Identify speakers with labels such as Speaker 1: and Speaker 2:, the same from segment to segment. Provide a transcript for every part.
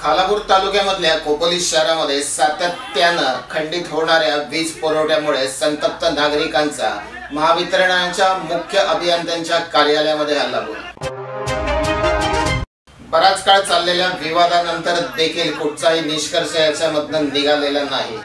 Speaker 1: खालापूर तालुक्यामधल्या खोपोली शहरामध्ये सातत्यानं खंडित होणाऱ्या वीज पुरवठ्यामुळे संतप्त नागरिकांचा महावितरणाच्या मुख्य अभियंत्यांच्या कार्यालयामध्ये हल्ला बोल। बराच काळ चाललेल्या विवादानंतर देखील कुठचाही निष्कर्ष याच्यामधून निघालेला नाही।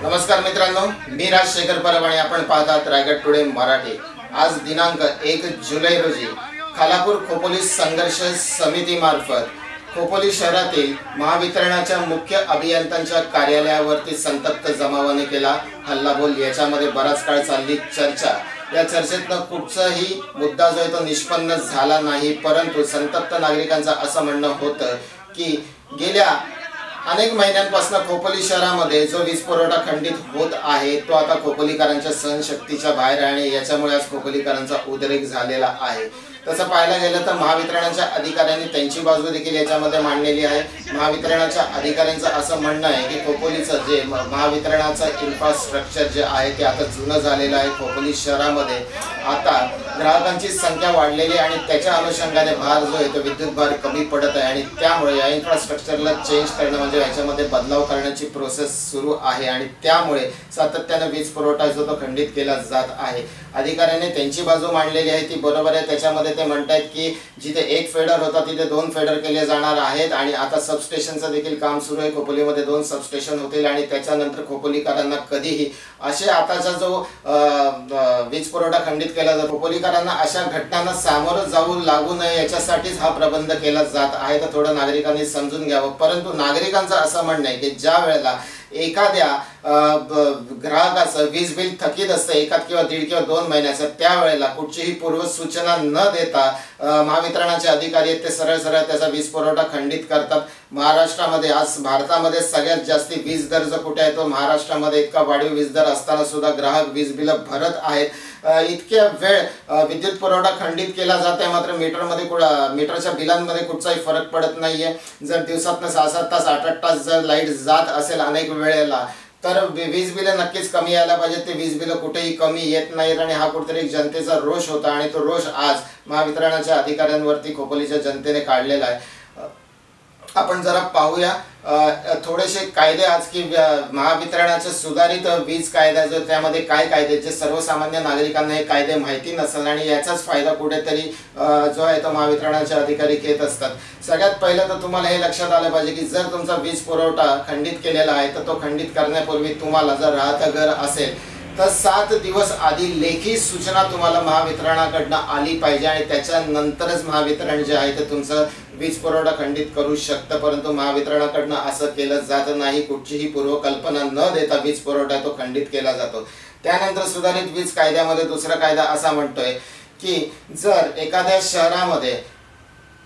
Speaker 1: नमस्कार मित्रांनो, मी राजशेखर परब आणि आपण पाहतात रायगड टुडे मराठी। आज दिनांक 1 जुलै रोजी खालापूर खोपोली संघर्ष समिती मार्फत खोपोली शहरातील महावितरणाच्या मुख्य अभियंत्यांच्या कार्यालयावरती संतप्त जमावाने केला हल्लाबोल। याच्यामध्ये बराच काळ चालली चर्चा। या चर्चेतनं कुठचाही मुद्दा जो आहे तो निष्पन्न झाला नाही, परंतु संतप्त नागरिकांचं असं म्हणणं होतं की गेल्या अनेक महिन्यांपासून खोपोली शहरामध्ये जो वीज पुरवठा खंडित होत आहे तो आता खोपोलीकरांच्या सहनशक्तीच्या बाहेर आहे आणि याच्यामुळे आज खोपोलीकरांचा उद्रेक झालेला आहे। तसं पाहायला गेलं तर महावितरणाच्या अधिकाऱ्यांनी त्यांची बाजू देखील याच्यामध्ये मांडलेली आहे। महावितरणाच्या अधिकाऱ्यांचं असं म्हणणं आहे की खोपोलीचं जे महावितरणाचं इन्फ्रास्ट्रक्चर जे आहे ते आता जुनं झालेलं आहे। खोपोली शहरामध्ये आता ग्राहकांची संख्या वाढलेली आहे आणि त्याच्या अनुषंगाने भार जो आहे तो विद्युत भार कमी पडत आहे आणि त्यामुळे या इन्फ्रास्ट्रक्चरला चेंज करणं म्हणजे याच्यामध्ये बदलाव करण्याची प्रोसेस सुरू आहे आणि त्यामुळे सातत्याने वीज पुरवठा जो तो खंडित केला जात आहे। अधिकाऱ्यांनी त्यांची बाजू मांडलेली आहे ती बरोबर आहे। त्याच्यामध्ये ते म्हणतात की जिथे एक फेडर होता तिथे 2 फेडर केले जाणार आहेत आणि आता सबस्टेशनचं देखील काम सुरू आहे। खोपोलीमध्ये 2 सबस्टेशन होतील आणि त्याच्यानंतर खोपोलीकरांना कधीही असे आताचा जो वीज पुरवठा खंडित केला जातो, खोपोलीकरांना अशा घटनांना सामोरं जाऊ लागू नये याच्यासाठीच हा प्रबंध केला जात आहे। तर थोडं नागरिकांनी समजून घ्यावं। परंतु नागरिकांचं असं म्हणणं आहे की ज्या वेळेला एखाद्या ग्राहकाचं वीज बिल थकीत असतं 1 किंवा 1.5 किंवा 2 महिन्याचं, त्यावेळेला कुठचीही पूर्वसूचना न देता महावितरणाचे अधिकारी ते सरळ त्याचा वीज पुरवठा खंडित करतात। महाराष्ट्रामध्ये आज भारतामध्ये सगळ्यात जास्त वीज दर जो कुठे आहे तो महाराष्ट्रामध्ये। इतका वाढीव वीज दर असताना सुद्धा ग्राहक वीज बिल भरत आहेत। इतक्या वेळ विद्युत पुरवठा खंडित केला जात आहे, मात्र मीटरच्या बिलांमध्ये कुठचाही फरक पडत नाहीये। जर दिवसातनं 6-7 तास 8-8 तास जर लाईट जात असेल अनेक वेळेला तर वीज बिल नक्कीच कमी यायला पाहिजे। ते वीज बिल कुठेही कमी येत नाहीत आणि हा कुठेतरी एक जनतेचा रोष होता आणि तो रोष आज महावितरणाच्या अधिकाऱ्यांवरती खोपोलीच्या जनतेने काढलेला आहे। आपण जरा पाहूया थोडेसे कायदे आज की महावितरणाचे सुधारित वीज कायदा जो त्यामध्ये काय कायदे जे सर्वसामान्य नागरिकांना हे कायदे माहिती नसतात आणि याचाच फायदा कुठेतरी जो आहे तो महावितरणाचे अधिकारी घेत असतात। सगळ्यात पहिलं तर तुम्हाला हे लक्षात आलं पाहिजे की जर तुमचा वीज पुरवठा खंडित केलेला आहे तर तो खंडित करण्यापूर्वी तुम्हाला जर राहतं घर असेल तर 7 दिवस आधी लेखी सूचना तुम्हाला महावितरणाकडनं आली पाहिजे आणि त्याच्यानंतरच महावितरण जे आहे ते तुमचं वीज पुरवठा खंडित करू शकतं। परंतु महावितरणाकडनं असं केलं जात नाही। कुठचीही पूर्वकल्पना न देता वीज पुरवठा तो खंडित केला जातो। त्यानंतर सुधारित वीज कायद्यामध्ये दुसरा कायदा असा म्हणतोय की जर एखाद्या शहरामध्ये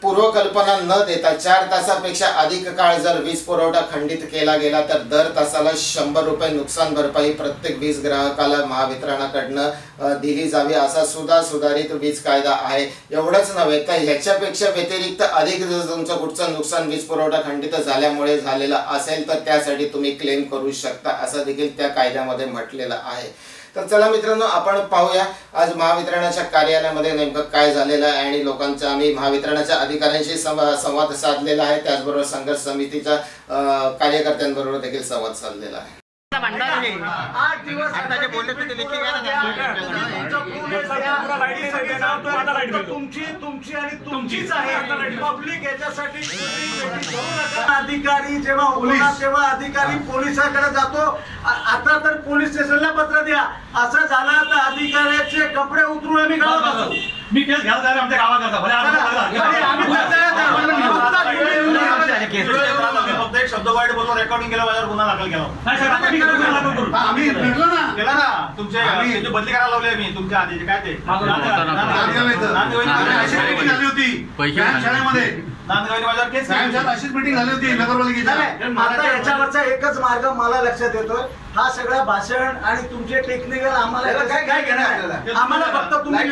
Speaker 1: पूर्वकल्पना न देता 4 तासापेक्षा अधिक काळ जर वीज पुरवठा खंडित केला गेला तर दर तासाला 100 रुपये नुकसान भरपाई प्रत्येक वीज ग्राहकाला महावितरणाकडनं दिली जावी असा सुद्धा सुधारित वीज कायदा आहे। एवढंच नव्हे तर ह्याच्यापेक्षा व्यतिरिक्त अधिक जर तुमचं कुठचं नुकसान वीज पुरवठा खंडित झाल्यामुळे झालेलं असेल तर त्यासाठी तुम्ही क्लेम करू शकता असं देखील त्या कायद्यामध्ये म्हटलेलं आहे। तर चला मित्रांनो, आपण पाहूया आज महावितरणाच्या कार्यालयामध्ये नेमकं काय झालेलं आहे आणि लोकांचा आम्ही महावितरणाच्या अधिकाऱ्यांशी संवाद साधलेला आहे। त्याचबरोबर संघर्ष समितीच्या कार्यकर्त्यांबरोबर देखील संवाद साधलेला आहे।
Speaker 2: 8 दिवस आता जे बोलले ते लेखी तुमची आणि तुमचीच आहे। पब्लिक याच्यासाठी अधिकारी जेव्हा पोलीस तेव्हा अधिकारी पोलिसांकडे जातो। आता तर पोलीस स्टेशनला पत्र द्या असं झालं तर अधिकाऱ्याचे कपडे उतरून आम्ही गावात जातो। मी केस घ्यायला जाणार आमच्या फक्त एक शब्द वाईट बोलून रेकॉर्डिंग केलं माझ्यावर गुन्हा दाखल केला। आम्ही केला ना तुमचे बदली करायला लावले मी तुमच्या आधीचे काय ते झाली होती शाळेमध्ये अशीच मीटिंग झाली होती नगरपालिकेची। आता याच्यावरचा एकच मार्ग मला लक्षात येतोय, हा सगळा भाषण आणि तुमचे टेक्निकल आम्हाला काय घेणार। आम्हाला फक्त तुम्ही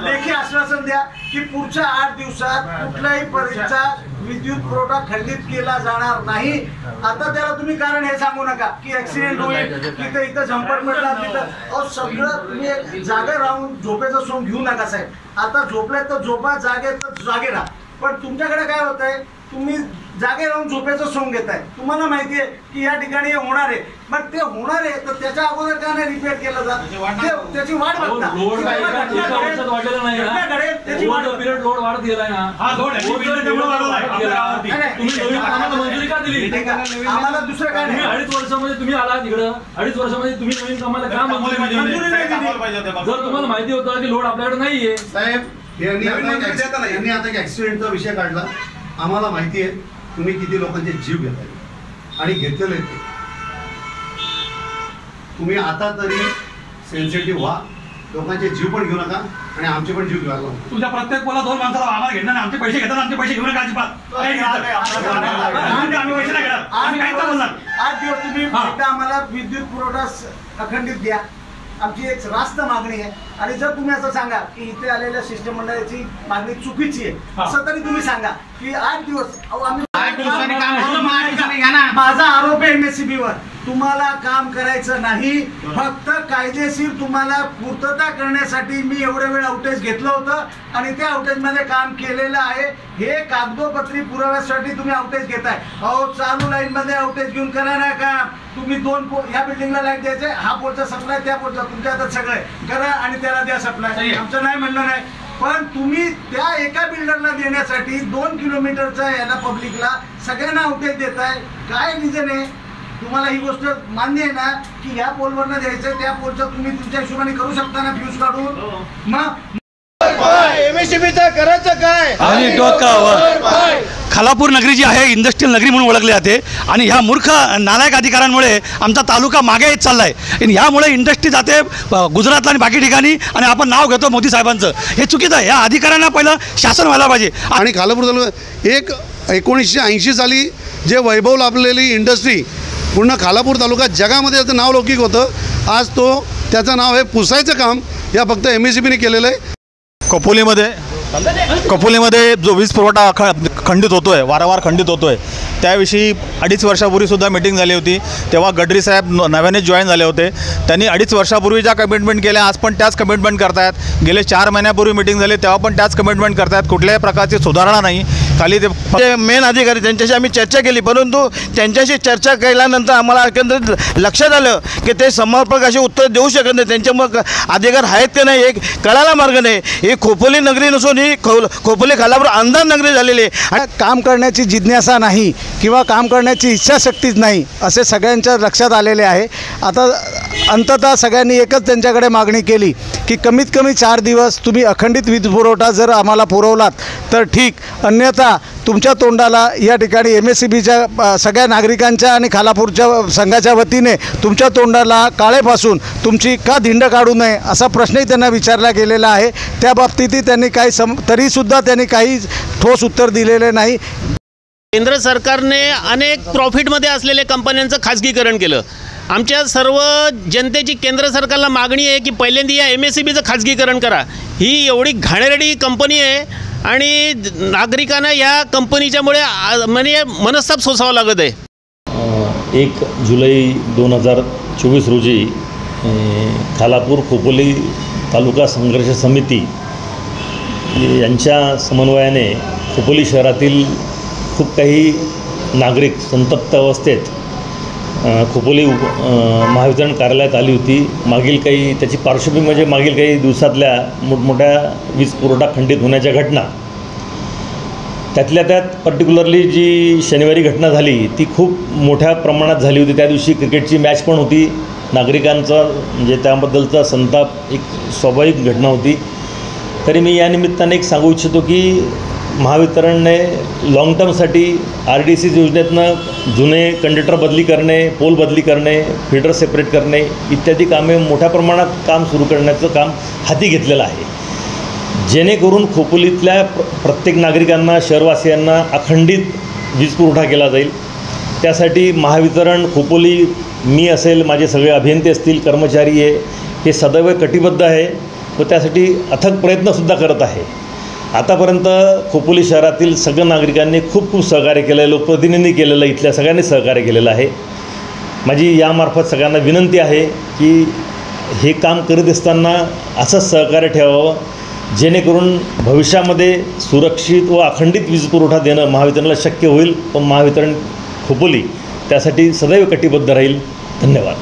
Speaker 2: लेखी आश्वासन द्या की पुढच्या 8 दिवसात कुठल्याही परीक्षा विद्युत पुरवठा खंडित केला जाणार नाही। आता त्याला तुम्ही कारण हे सांगू नका की ऍक्सिडेंट होईल तिथे इथं झंपर पडला तिथं सगळं तुम्ही जागे राहून झोपेचं सोंग घेऊ नका साहेब। आता झोपले तर झोपा, जागे तर जागे राहा। पण तुमच्याकडे काय होत आहे, तुम्ही जागे राहून झोपेचं सोंग घेताय. तुम्हाला माहिती आहे की या ठिकाणी हे होणार आहे, पण ते होणार आहे तर त्याच्या अगोदर का नाही रिपेअर केलं जात, त्याची वाट बघता. आम्हाला दुसरं काय नाही.
Speaker 3: 2.5 वर्षामध्ये तुम्ही आला तिकडं, 2.5 वर्षामध्ये तुम्ही नवीन कामाला काम मंजुरी दिली. जर तुम्हाला माहिती होतं की लोड आपल्याकडे नाहीये.
Speaker 4: साहेब यांनी आता एक ऍक्सिडेंटचा विषय काढला. आम्हाला माहिती आहे तुम्ही किती लोकांचे जीव घेताय आणि घेतलेले ते. तुम्ही आता तरी सेन्सिटिव्ह व्हा, लोकांचे जीव पण घेऊ नका आणि आमचे पण जीव घ्यायला नको.
Speaker 3: तुमच्या प्रत्येक पोला 2 माणसाला आम्हाला घेणार नाही, आमचे पैसे घेतात, आमचे पैसे घेऊ नका अजिबात. आम्ही पैसे नाही घेणार. आम्ही काय बोलणार.
Speaker 2: 8 दिवस तुम्ही एकदा आम्हाला विद्युत पुरवठा अखंडित द्या, आमची एक रास्त मागणी आहे. आणि जर तुम्ही असं सांगा की इथे आलेल्या शिष्टमंडळाची मागणी चुकीची आहे असं तरी तुम्ही सांगा की 8 दिवस. माझा आरोप आहे MSCB वर, तुम्हाला काम करायचं नाही, फक्त कायदेशीर तुम्हाला पूर्तता करण्यासाठी मी एवढ्या वेळ आउटेज घेतलं होतं आणि त्या आउटेज मध्ये काम केलेलं आहे. हे कागदोपत्री पुराव्यासाठी तुम्ही आउटेज घेताय. अहो चालू लाईन मध्ये आउटेज घेऊन करा ना का. तुम्ही 2 ह्या बिल्डिंगला लाईट द्यायचे, हा पोलचा सप्लाय त्या पोलचा, तुमच्या हातात सगळं करा आणि त्याला द्या सप्लाय. आमचं नाही म्हणणं नाही, पण तुम्ही त्या एका बिल्डरला देण्यासाठी 2 किलोमीटरचा याला पब्लिकला सगळ्यांना आउटेज देताय. काय रिझन आहे? तुम्हाला ही गोष्ट मान्य आहे ना की या पोलवरनं द्यायचं, त्या पोलचं तुम्ही तुमच्या हिशोबाने करू शकता ना फ्यूज काढून. मग
Speaker 5: MSCBचं करायचं काय?
Speaker 6: आणि डोकावर खालापूर नगरी जी आहे इंडस्ट्रियल नगरी म्हणून ओळखली जाते आणि ह्या मूर्ख नालायक अधिकाऱ्यांमुळे आमचा तालुका मागे येत चालला आहे. आणि ह्यामुळे इंडस्ट्री जाते गुजरातला आणि बाकी ठिकाणी आणि आपण नाव घेतो मोदी साहेबांचं. हे चुकीचं आहे. या अधिकाऱ्यांना पहिलं शासन व्हायला पाहिजे.
Speaker 4: आणि खालापूर तालुका एक 1980 साली जे वैभव लाभलेली इंडस्ट्री पूर्ण खालापूर तालुका जगामध्ये त्याचं नाव लौकिक होतं. आज त्याचं नाव हे पुसायचं काम या फक्त MSCBने केलेलं आहे.
Speaker 7: कपोलीमध्ये जो वीज पुरवठा खंडित होतो आहे, वारंवार खंडित होतो आहे, त्याविषयी 2.5 वर्षापूर्वीसुद्धा मीटिंग झाली होती. तेव्हा गडरी साहेब नव्याने जॉईन झाले होते. त्यांनी 2.5 वर्षापूर्वी ज्या कमिटमेंट केल्या आज पण त्याच कमिटमेंट करतायत. गेले 4 महिन्यापूर्वी मीटिंग झाली तेव्हा पण त्याच कमिटमेंट करतायत. कुठल्याही प्रकारची सुधारणा नाही. खाली ते
Speaker 5: मेन अधिकारी त्यांच्याशी आम्ही चर्चा केली, परंतु त्यांच्याशी चर्चा केल्यानंतर आम्हाला एकंदरीत लक्षात आलं की ते समर्पक असे उत्तर देऊ शकत नाही. त्यांचे मग अधिकार आहेत की नाही एक कळायला मार्ग नाही. ही खोपोली नगरी नसून ही खोपोली खालापूर अंधार नगरी झालेली आहे.
Speaker 8: काम करण्याची जिज्ञासा नाही किंवा काम करण्याची इच्छाशक्तीच नाही असे सगळ्यांच्या लक्षात आलेले आहे. आता अंततः सगळ्यांनी एकच त्यांच्याकडे मागणी केली की कमीत कमी 4 दिवस तुम्ही अखंडित वीज पुरवठा जर आम्हाला पुरवलात तर ठीक, अन्यथा तुमच्या तोंडाला या ठिकाणी MSCBच्या सगळ्या नागरिकांच्या आणि खालापूरच्या संघाच्या वतीने तुमच्या तोंडाला काळेपासून तुमची का धिंड काढू नये असा प्रश्नही त्यांना विचारला गेलेला आहे. त्या बाबतीतही त्यांनी तरीसुद्धा त्यांनी काही ठोस उत्तर दिलेले नाही.
Speaker 5: केंद्र सरकारने अनेक प्रॉफिटमध्ये असलेल्या कंपन्यांचं खाजगीकरण केलं. आमच्या सर्व जनतेची केंद्र सरकारला मागणी आहे की पहिल्यांदा या MSCBचं खाजगीकरण करा. ही एवढी घाणेरडी कंपनी आहे आणि नागरिकांना या कंपनीच्यामुळे म्हणजे मनस्ताप सोसावं लागत आहे.
Speaker 9: 1 जुलै 2024 रोजी खालापूर खोपोली तालुका संघर्ष समिती यांच्या समन्वयाने खोपोली शहरातील खूप काही नागरिक संतप्त अवस्थेत खोपोली महावितरण कार्यालयात आली होती. मागील काही त्याची पार्श्वभूमी म्हणजे मागील काही दिवसातल्या मोठमोठ्या वीज पुरवठा खंडित होण्याच्या घटना. त्यातल्या त्यात पर्टिक्युलरली जी शनिवारी घटना झाली ती खूप मोठ्या प्रमाणात झाली होती. त्या दिवशी क्रिकेटची मॅच पण होती. नागरिकांचा म्हणजे त्याबद्दलचा संताप एक स्वाभाविक घटना होती. तरी मी या निमित्ताने एक सांगू इच्छितो की महावितरणने लाँग टर्मसाठी RDC योजनेतनं जुने कंडक्टर बदली करणे, पोल बदली करणे, फीडर सेपरेट करणे इत्यादी कामे मोठ्या प्रमाणात काम सुरू करण्याचं काम हाती घेतलेलं आहे. जेणेकरून खोपोलीतल्या प्रत्येक नागरिकांना शहरवासियांना अखंडित वीज पुरवठा केला जाईल. त्यासाठी महावितरण खोपोली मी असेल, माझे सगळे अभियंते असतील, कर्मचारी आहे, हे सदैव कटिबद्ध आहे व त्यासाठी अथक प्रयत्नसुद्धा करत आहे. आतापर्यंत खोपोली शहरातील सगळ्या नागरिकांनी खूप सहकार्य केलं आहे. लोकप्रतिनिधी केलेलं, इथल्या सगळ्यांनी सहकार्य केलेलं आहे. माझी यामार्फत सगळ्यांना विनंती आहे की हे काम करत असताना असंच सहकार्य ठेवावं. जेणेकरून भविष्यामध्ये सुरक्षित व अखंडित वीज पुरवठा देणं महावितरणला शक्य होईल. पण महावितरण खोपोली त्यासाठी सदैव कटिबद्ध राहील. धन्यवाद.